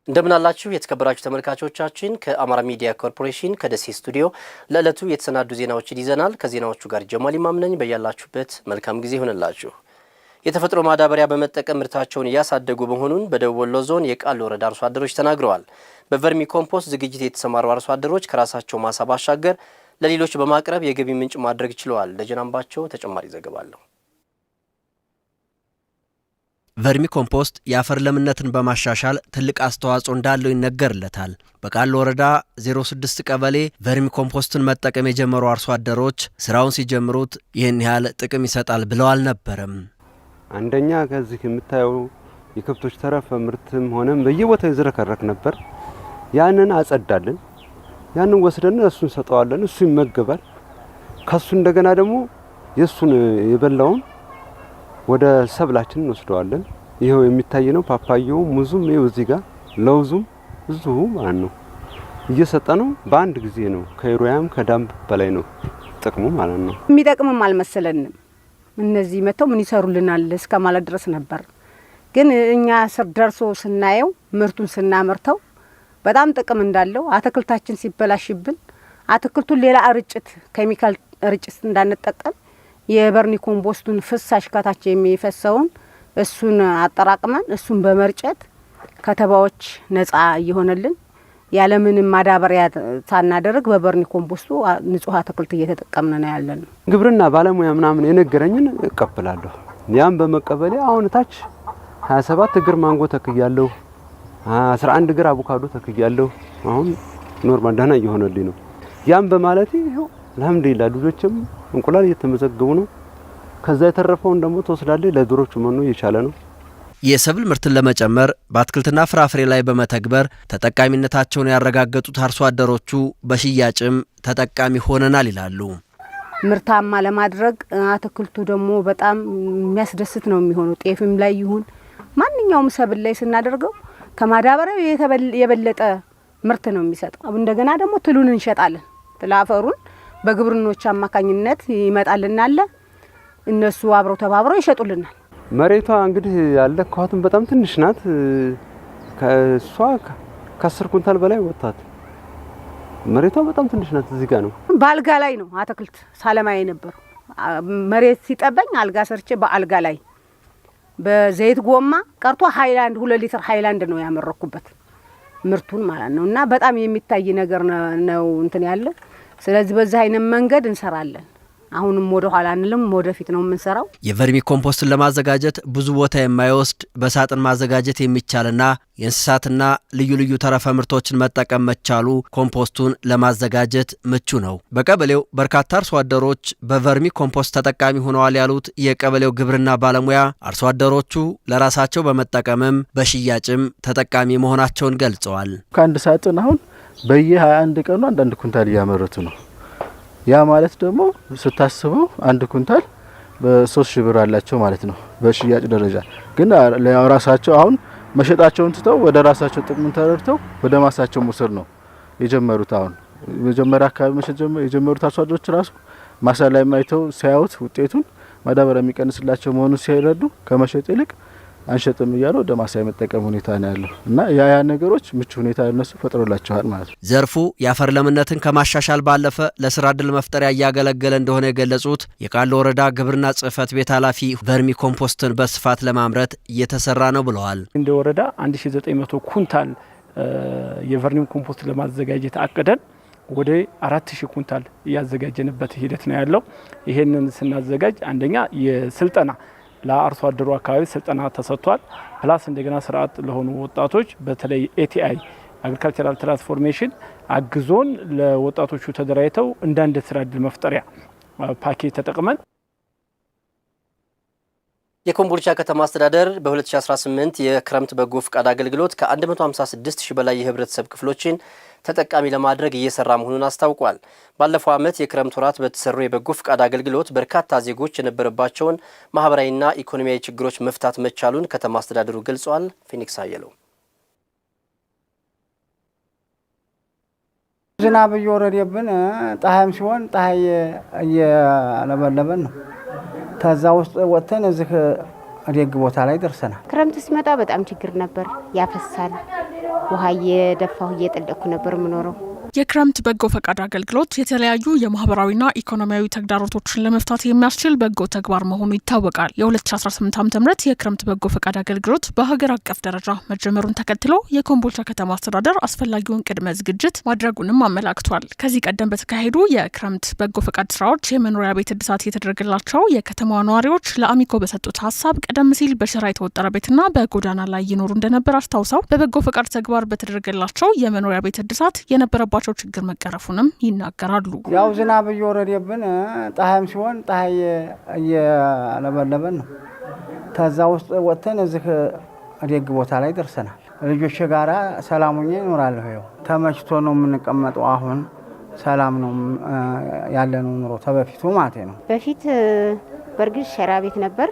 እንደምን አላችሁ የተከበራችሁ ተመልካቾቻችን ከአማራ ሚዲያ ኮርፖሬሽን ከደሴ ስቱዲዮ ለዕለቱ የተሰናዱ ዜናዎችን ይዘናል። ከዜናዎቹ ጋር ጀማል ኢማም ነኝ። በያላችሁበት መልካም ጊዜ ይሁንላችሁ። የተፈጥሮ ማዳበሪያ በመጠቀም ምርታቸውን እያሳደጉ መሆኑን በደቡብ ወሎ ዞን የቃል ወረዳ አርሶ አደሮች ተናግረዋል። በቨርሚ ኮምፖስት ዝግጅት የተሰማሩ አርሶ አደሮች ከራሳቸው ማሳ ባሻገር ለሌሎች በማቅረብ የገቢ ምንጭ ማድረግ ችለዋል። ደጀናምባቸው ተጨማሪ ዘገባ አለው። ቨርሚ ኮምፖስት የአፈር ለምነትን በማሻሻል ትልቅ አስተዋጽኦ እንዳለው ይነገርለታል። በቃል ወረዳ 06 ቀበሌ ቨርሚ ኮምፖስትን መጠቀም የጀመሩ አርሶ አደሮች ስራውን ሲጀምሩት ይህን ያህል ጥቅም ይሰጣል ብለው አልነበረም። አንደኛ ከዚህ የምታየው የከብቶች ተረፈ ምርትም ሆነም በየቦታው ይዝረከረክ ነበር። ያንን አጸዳልን። ያንን ወስደን እሱን ሰጠዋለን። እሱ ይመገባል። ከሱ እንደገና ደግሞ የሱን የበላውን ወደ ሰብላችን እንወስደዋለን። ይሄው የሚታይ ነው። ፓፓያው ሙዙም ይሄው እዚህ ጋር ለውዙም እዚሁ ማለት ነው እየሰጠ ነው። በአንድ ጊዜ ነው። ከዩሪያም ከዳምብ በላይ ነው ጥቅሙ ማለት ነው። የሚጠቅምም አልመሰለንም። እነዚህ መተው ምን ይሰሩልናል እስከ ማለት ድረስ ነበር። ግን እኛ ስር ደርሶ ስናየው ምርቱን ስናመርተው በጣም ጥቅም እንዳለው አትክልታችን ሲበላሽብን አትክልቱን ሌላ ርጭት ኬሚካል ርጭት እንዳንጠቀም የቨርሚ ኮምፖስቱን ፍሳሽ ከታች የሚፈሰውን እሱን አጠራቅመን እሱን በመርጨት ከተባዎች ነፃ እየሆነልን ያለምንም ማዳበሪያ ሳናደርግ በቨርሚ ኮምፖስቱ ንጹህ አትክልት እየተጠቀምን ነው ያለን። ግብርና ባለሙያ ምናምን የነገረኝን እቀበላለሁ። ያም በመቀበሌ አሁን ታች 27 እግር ማንጎ ተክያለሁ፣ 11 እግር አቮካዶ ተክያለሁ። አሁን ኖርማል ደህና እየሆነልኝ ነው። ያም በማለቴ ይሄው አልሐምዱሊላህ ልጆችም እንቁላል እየተመዘገቡ ነው። ከዛ የተረፈውን ደግሞ ተወስዳለች ለዶሮቹ መኖ እየቻለ ነው። የሰብል ምርትን ለመጨመር በአትክልትና ፍራፍሬ ላይ በመተግበር ተጠቃሚነታቸውን ያረጋገጡት አርሶ አደሮቹ በሽያጭም ተጠቃሚ ሆነናል ይላሉ። ምርታማ ለማድረግ አትክልቱ ደግሞ በጣም የሚያስደስት ነው የሚሆነው። ጤፍም ላይ ይሁን ማንኛውም ሰብል ላይ ስናደርገው ከማዳበሪያው የበለጠ ምርት ነው የሚሰጠው። እንደገና ደግሞ ትሉን እንሸጣለን። ትላፈሩን በግብርኖች አማካኝነት ይመጣልናል። እነሱ አብረው ተባብረው ይሸጡልናል። መሬቷ እንግዲህ ያለካዋትን በጣም ትንሽ ናት። ከሷ ከ10 ኩንታል በላይ ወጣት። መሬቷ በጣም ትንሽ ናት። እዚህ ጋር ነው በአልጋ ላይ ነው አትክልት ሳለማይ ነበር። መሬት ሲጠበኝ አልጋ ሰርቼ በአልጋ ላይ በዘይት ጎማ ቀርቶ ሃይላንድ 2 ሊትር ሃይላንድ ነው ያመረኩበት ምርቱን ማለት ነው። እና በጣም የሚታይ ነገር ነው እንትን ያለ። ስለዚህ በዛ አይነት መንገድ እንሰራለን። አሁንም ወደ ኋላ አንልም፣ ወደፊት ነው የምንሰራው። የቨርሚ ኮምፖስትን ለማዘጋጀት ብዙ ቦታ የማይወስድ በሳጥን ማዘጋጀት የሚቻልና የእንስሳትና ልዩ ልዩ ተረፈ ምርቶችን መጠቀም መቻሉ ኮምፖስቱን ለማዘጋጀት ምቹ ነው። በቀበሌው በርካታ አርሶ አደሮች በቨርሚ ኮምፖስት ተጠቃሚ ሆነዋል ያሉት የቀበሌው ግብርና ባለሙያ አርሶ አደሮቹ ለራሳቸው በመጠቀምም በሽያጭም ተጠቃሚ መሆናቸውን ገልጸዋል። ከአንድ ሳጥን አሁን በየ21 ቀኑ አንዳንድ ኩንታል እያመረቱ ነው። ያ ማለት ደግሞ ስታስበው አንድ ኩንታል በ3000 ብር አላቸው ማለት ነው በሽያጭ ደረጃ። ግን ለራሳቸው አሁን መሸጣቸውን ትተው ወደ ራሳቸው ጥቅም ተረድተው ወደ ማሳቸው መውሰድ ነው የጀመሩት። አሁን መጀመሪያ አካባቢ መሸጥ የጀመሩት አርሶ አደሮች ራሱ ማሳ ላይ ማይተው ሲያዩት ውጤቱን ማዳበሪያ የሚቀንስላቸው መሆኑን ሲረዱ ከመሸጥ ይልቅ አንሸጥም እያሉ ወደ ማሳ የመጠቀም ሁኔታ ነው ያለው እና ያ ነገሮች ምቹ ሁኔታ ለነሱ ፈጥሮላቸዋል ማለት ነው። ዘርፉ የአፈር ለምነትን ከማሻሻል ባለፈ ለስራ ዕድል መፍጠሪያ እያገለገለ እንደሆነ የገለጹት የቃል ወረዳ ግብርና ጽሕፈት ቤት ኃላፊ ቨርሚ ኮምፖስትን በስፋት ለማምረት እየተሰራ ነው ብለዋል። እንደ ወረዳ 1900 ኩንታል የቨርሚ ኮምፖስት ለማዘጋጀት አቅደን ወደ 4000 ኩንታል ያዘጋጀንበት ሂደት ነው ያለው። ይሄንን ስናዘጋጅ አንደኛ የስልጠና ለአርሶ አደሩ አካባቢ ስልጠና ተሰጥቷል። ፕላስ እንደገና ስርዓት ለሆኑ ወጣቶች በተለይ ኤቲአይ አግሪካልቸራል ትራንስፎርሜሽን አግዞን ለወጣቶቹ ተደራጅተው እንዳንድ ስራ ዕድል መፍጠሪያ ፓኬጅ ተጠቅመን የኮምቦልቻ ከተማ አስተዳደር በ2018 የክረምት በጎ ፍቃድ አገልግሎት ከ156 ሺህ በላይ የህብረተሰብ ክፍሎችን ተጠቃሚ ለማድረግ እየሰራ መሆኑን አስታውቋል። ባለፈው ዓመት የክረምት ወራት በተሰሩ የበጎ ፍቃድ አገልግሎት በርካታ ዜጎች የነበረባቸውን ማህበራዊና ኢኮኖሚያዊ ችግሮች መፍታት መቻሉን ከተማ አስተዳደሩ ገልጿል። ፊኒክስ አየለው ዝናብ እየወረደብን ፀሐይም ሲሆን ፀሐይ እየለበለበን ነው። ከዛ ውስጥ ወጥተን እዚህ ደግ ቦታ ላይ ደርሰናል። ክረምት ሲመጣ በጣም ችግር ነበር። ያፈሳል። ውሃ እየደፋሁ እየጠለቅኩ ነበር የምኖረው። የክረምት በጎ ፈቃድ አገልግሎት የተለያዩ የማህበራዊና ኢኮኖሚያዊ ተግዳሮቶችን ለመፍታት የሚያስችል በጎ ተግባር መሆኑ ይታወቃል። የ2018 ዓ.ም የክረምት በጎ ፈቃድ አገልግሎት በሀገር አቀፍ ደረጃ መጀመሩን ተከትሎ የኮምቦልቻ ከተማ አስተዳደር አስፈላጊውን ቅድመ ዝግጅት ማድረጉንም አመላክቷል። ከዚህ ቀደም በተካሄዱ የክረምት በጎ ፈቃድ ስራዎች የመኖሪያ ቤት እድሳት የተደረገላቸው የከተማዋ ነዋሪዎች ለአሚኮ በሰጡት ሀሳብ ቀደም ሲል በሸራ የተወጠረ ቤትና በጎዳና ላይ ይኖሩ እንደነበር አስታውሰው በበጎ ፈቃድ ተግባር በተደረገላቸው የመኖሪያ ቤት እድሳት የነበረባቸው ችግር መቀረፉንም ይናገራሉ። ያው ዝናብ እየወረደብን ፀሐይም ሲሆን ፀሐይ እየለበለበን ነው። ከዛ ውስጥ ወጥተን እዚህ ደግ ቦታ ላይ ደርሰናል። ልጆች ጋራ ሰላሙኛ እኖራለሁ። ያው ተመችቶ ነው የምንቀመጠው። አሁን ሰላም ነው ያለነው ኑሮ ተበፊቱ ማለት ነው። በፊት በርግጥ ሸራ ቤት ነበር፣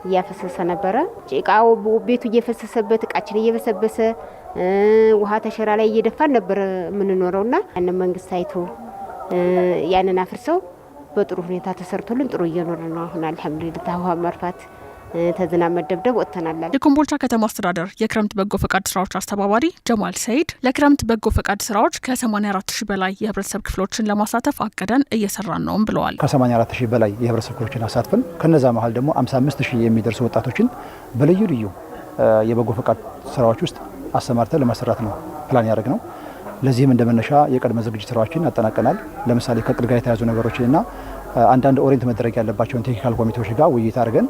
እያፈሰሰ ነበረ። ጭቃው ቤቱ እየፈሰሰበት እቃችን እየበሰበሰ ውሃ ተሸራ ላይ እየደፋን ነበር የምንኖረውና ያንን መንግስት አይቶ ያንን አፍርሰው በጥሩ ሁኔታ ተሰርቶልን ጥሩ እየኖርን ነው። አሁን አልሐምዱሊላህ ውሃ መርፋት ተዝናብ መደብደብ ወጥተናል። የኮምቦልቻ ከተማ አስተዳደር የክረምት በጎ ፈቃድ ስራዎች አስተባባሪ ጀማል ሰይድ ለክረምት በጎ ፈቃድ ስራዎች ከ84 ሺህ በላይ የህብረተሰብ ክፍሎችን ለማሳተፍ አቅደን እየሰራን ነውም ብለዋል። ከ84 ሺህ በላይ የህብረተሰብ ክፍሎችን አሳትፈን ከነዛ መሀል ደግሞ 55 ሺህ የሚደርሱ ወጣቶችን በልዩ ልዩ የበጎ ፈቃድ ስራዎች ውስጥ አሰማርተን ለማሰራት ነው ፕላን ያደረግነው። ለዚህም እንደመነሻ የቅድመ ዝግጅት ስራዎችን አጠናቀናል። ለምሳሌ ከእቅድ ጋር የተያዙ ነገሮችንና አንዳንድ ኦሪንት መደረግ ያለባቸውን ቴክኒካል ኮሚቴዎች ጋር ውይይት አድርገን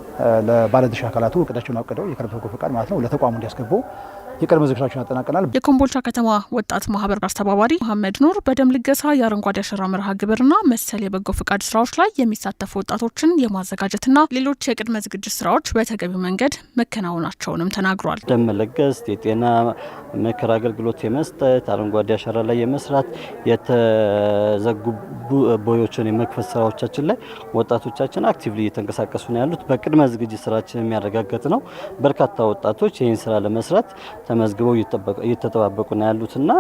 ለባለድርሻ አካላቱ እቅዳቸውን አቅደው የክረምት በጎ ፈቃድ ማለት ነው ለተቋሙ እንዲያስገቡ የቅድመ ዝግጅቶችን አጠናቀናል። የኮምቦልቻ ከተማ ወጣት ማህበር አስተባባሪ መሐመድ ኑር በደም ልገሳ የአረንጓዴ አሻራ መርሃ ግብርና መሰል የበጎ ፈቃድ ስራዎች ላይ የሚሳተፉ ወጣቶችን የማዘጋጀትና ሌሎች የቅድመ ዝግጅት ስራዎች በተገቢው መንገድ መከናወናቸውንም ተናግሯል። ደም መለገስ፣ የጤና ምክር አገልግሎት የመስጠት፣ አረንጓዴ አሻራ ላይ የመስራት፣ የተዘጉ ቦዮችን የመክፈት ስራዎቻችን ላይ ወጣቶቻችን አክቲቭሊ እየተንቀሳቀሱ ነው ያሉት። በቅድመ ዝግጅት ስራችን የሚያረጋግጥ ነው። በርካታ ወጣቶች ይህን ስራ ለመስራት ተመዝግበው እየተጠባበቁ ነው ያሉትና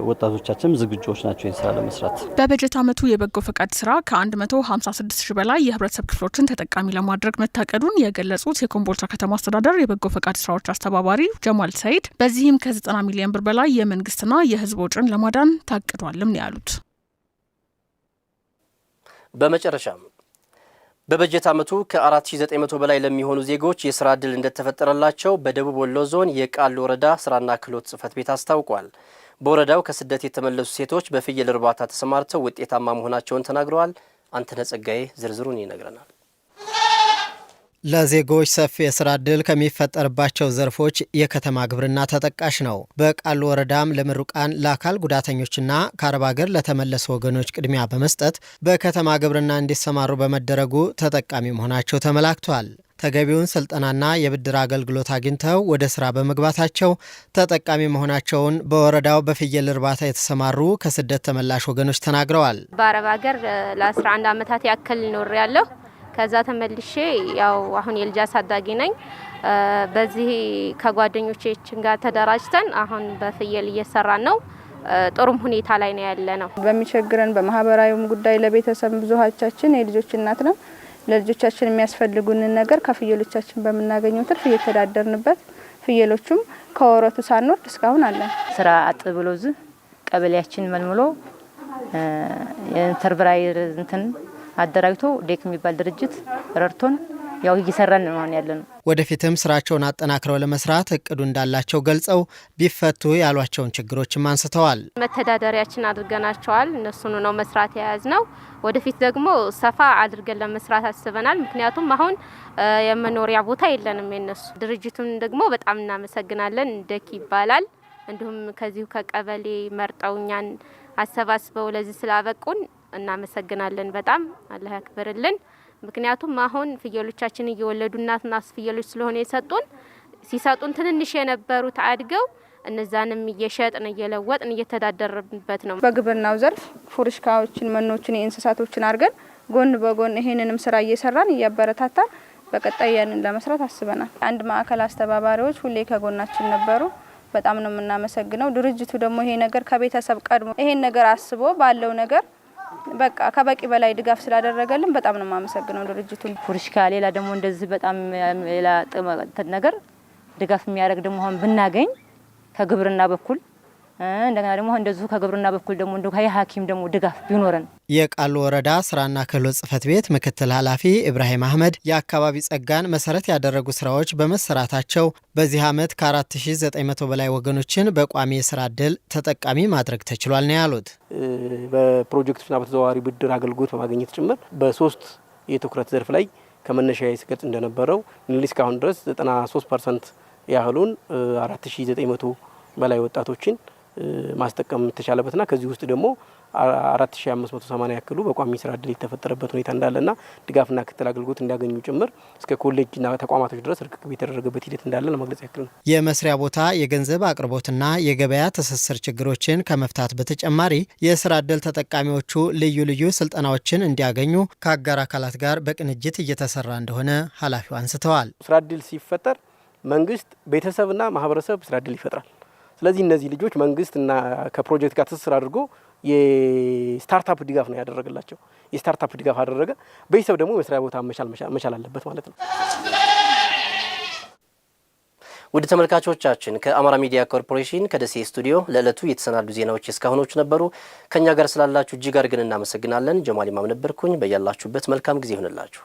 ወጣቶቻችን ዝግጁዎች ናቸው ይህን ስራ ለመስራት። በበጀት ዓመቱ የበጎ ፈቃድ ስራ ከ156 ሺህ በላይ የህብረተሰብ ክፍሎችን ተጠቃሚ ለማድረግ መታቀዱን የገለጹት የኮምቦልቻ ከተማ አስተዳደር የበጎ ፈቃድ ስራዎች አስተባባሪ ጀማል ሰይድ በዚህም ከ90 ሚሊዮን ብር በላይ የመንግስትና የህዝብ ወጪን ለማዳን ታቅዷልም ነው ያሉት። በመጨረሻም በበጀት ዓመቱ ከ4900 በላይ ለሚሆኑ ዜጎች የስራ ዕድል እንደተፈጠረላቸው በደቡብ ወሎ ዞን የቃሉ ወረዳ ስራና ክህሎት ጽሕፈት ቤት አስታውቋል። በወረዳው ከስደት የተመለሱ ሴቶች በፍየል እርባታ ተሰማርተው ውጤታማ መሆናቸውን ተናግረዋል። አንተነህ ጸጋዬ ዝርዝሩን ይነግረናል። ለዜጎች ሰፊ የስራ ዕድል ከሚፈጠርባቸው ዘርፎች የከተማ ግብርና ተጠቃሽ ነው። በቃሉ ወረዳም ለምሩቃን ለአካል ጉዳተኞችና ከአረብ ሀገር ለተመለሱ ወገኖች ቅድሚያ በመስጠት በከተማ ግብርና እንዲሰማሩ በመደረጉ ተጠቃሚ መሆናቸው ተመላክቷል። ተገቢውን ስልጠናና የብድር አገልግሎት አግኝተው ወደ ስራ በመግባታቸው ተጠቃሚ መሆናቸውን በወረዳው በፍየል እርባታ የተሰማሩ ከስደት ተመላሽ ወገኖች ተናግረዋል። በአረብ ሀገር ለ11 ዓመታት ያክል ኖር ያለሁ ከዛ ተመልሼ ያው አሁን የልጅ አሳዳጊ ነኝ። በዚህ ከጓደኞቻችን ጋር ተደራጅተን አሁን በፍየል እየሰራን ነው። ጥሩም ሁኔታ ላይ ነው ያለ ነው። በሚቸግረን በማህበራዊም ጉዳይ ለቤተሰብ ብዙሃቻችን የልጆች እናት ነው። ለልጆቻችን የሚያስፈልጉንን ነገር ከፍየሎቻችን በምናገኘው ትርፍ እየተዳደርንበት ፍየሎቹም ከወረቱ ሳንወርድ እስካሁን አለን። ስራ አጥ ብሎ ዝ ቀበሌያችን መልምሎ የኢንተርፕራይዝ እንትን አደራጅቶ ዴክ የሚባል ድርጅት ረድቶን ያው እየሰራን ነው ያለነው። ወደፊትም ስራቸውን አጠናክረው ለመስራት እቅዱ እንዳላቸው ገልጸው ቢፈቱ ያሏቸውን ችግሮችም አንስተዋል። መተዳደሪያችን አድርገናቸዋል። እነሱን ነው መስራት የያዝነው። ወደፊት ደግሞ ሰፋ አድርገን ለመስራት አስበናል። ምክንያቱም አሁን የመኖሪያ ቦታ የለንም የነሱ። ድርጅቱን ደግሞ በጣም እናመሰግናለን። ደክ ይባላል። እንዲሁም ከዚሁ ከቀበሌ መርጠውኛን አሰባስበው ለዚህ ስላበቁን እናመሰግናለን። በጣም አላህ ያክብርልን። ምክንያቱም አሁን ፍየሎቻችን እየወለዱ እናትና ፍየሎች ስለሆነ ሲሰጡን ትንንሽ የነበሩት አድገው እነዛንም እየሸጥን እየለወጥን እየተዳደረብንበት ነው። በግብርናው ዘርፍ ፉርሽካዎችን፣ መኖችን፣ የእንስሳቶችን አድርገን ጎን በጎን ይሄንንም ስራ እየሰራን እያበረታታን በቀጣይ ያንን ለመስራት አስበናል። አንድ ማዕከል አስተባባሪዎች ሁሌ ከጎናችን ነበሩ። በጣም ነው የምናመሰግነው። ድርጅቱ ደግሞ ይሄ ነገር ከቤተሰብ ቀድሞ ይሄን ነገር አስቦ ባለው ነገር በቃ ከበቂ በላይ ድጋፍ ስላደረገልን በጣም ነው የማመሰግነው ድርጅቱን። ፉርሽካ ሌላ ደግሞ እንደዚህ በጣም ሌላ ነገር ድጋፍ የሚያደርግ ደግሞ አሁን ብናገኝ ከግብርና በኩል እንደገና ደግሞ እንደዚሁ ከግብርና በኩል ደግሞ እንደው ከሐኪም ደግሞ ድጋፍ ቢኖረን። የቃሉ ወረዳ ስራና ክህሎት ጽሕፈት ቤት ምክትል ኃላፊ ኢብራሂም አህመድ የአካባቢ ጸጋን መሰረት ያደረጉ ስራዎች በመሰራታቸው በዚህ ዓመት ከ4900 በላይ ወገኖችን በቋሚ የስራ ዕድል ተጠቃሚ ማድረግ ተችሏል ነው ያሉት። በፕሮጀክቶችና በተዘዋዋሪ ብድር አገልግሎት በማግኘት ጭምር በ3 የትኩረት ዘርፍ ላይ ከመነሻ ሲገጽ እንደነበረው እስካሁን ድረስ 93% ያህሉን 4900 በላይ ወጣቶችን ማስጠቀም ተቻለበትና ከዚህ ውስጥ ደግሞ 4580 ያክሉ በቋሚ ስራ ዕድል የተፈጠረበት ሁኔታ እንዳለና ድጋፍና ክትትል አገልግሎት እንዲያገኙ ጭምር እስከ ኮሌጅና ተቋማቶች ድረስ ርክክብ የተደረገበት ሂደት እንዳለ ለመግለጽ ያክል ነው። የመስሪያ ቦታ የገንዘብ አቅርቦትና የገበያ ትስስር ችግሮችን ከመፍታት በተጨማሪ የስራ ዕድል ተጠቃሚዎቹ ልዩ ልዩ ስልጠናዎችን እንዲያገኙ ከአጋር አካላት ጋር በቅንጅት እየተሰራ እንደሆነ ኃላፊው አንስተዋል። ስራ ዕድል ሲፈጠር መንግስት፣ ቤተሰብና ማህበረሰብ ስራ ዕድል ይፈጥራል። ስለዚህ እነዚህ ልጆች መንግስትና ከፕሮጀክት ጋር ትስስር አድርጎ የስታርታፕ ድጋፍ ነው ያደረገላቸው። የስታርታፕ ድጋፍ አደረገ። ቤተሰብ ደግሞ የመስሪያ ቦታ መቻል አለበት ማለት ነው። ውድ ተመልካቾቻችን ከአማራ ሚዲያ ኮርፖሬሽን ከደሴ ስቱዲዮ ለዕለቱ የተሰናዱ ዜናዎች እስካሁኖቹ ነበሩ። ከኛ ጋር ስላላችሁ እጅግ አድርገን እናመሰግናለን። ጀማል ኢማም ነበርኩኝ። በያላችሁበት መልካም ጊዜ ይሁንላችሁ።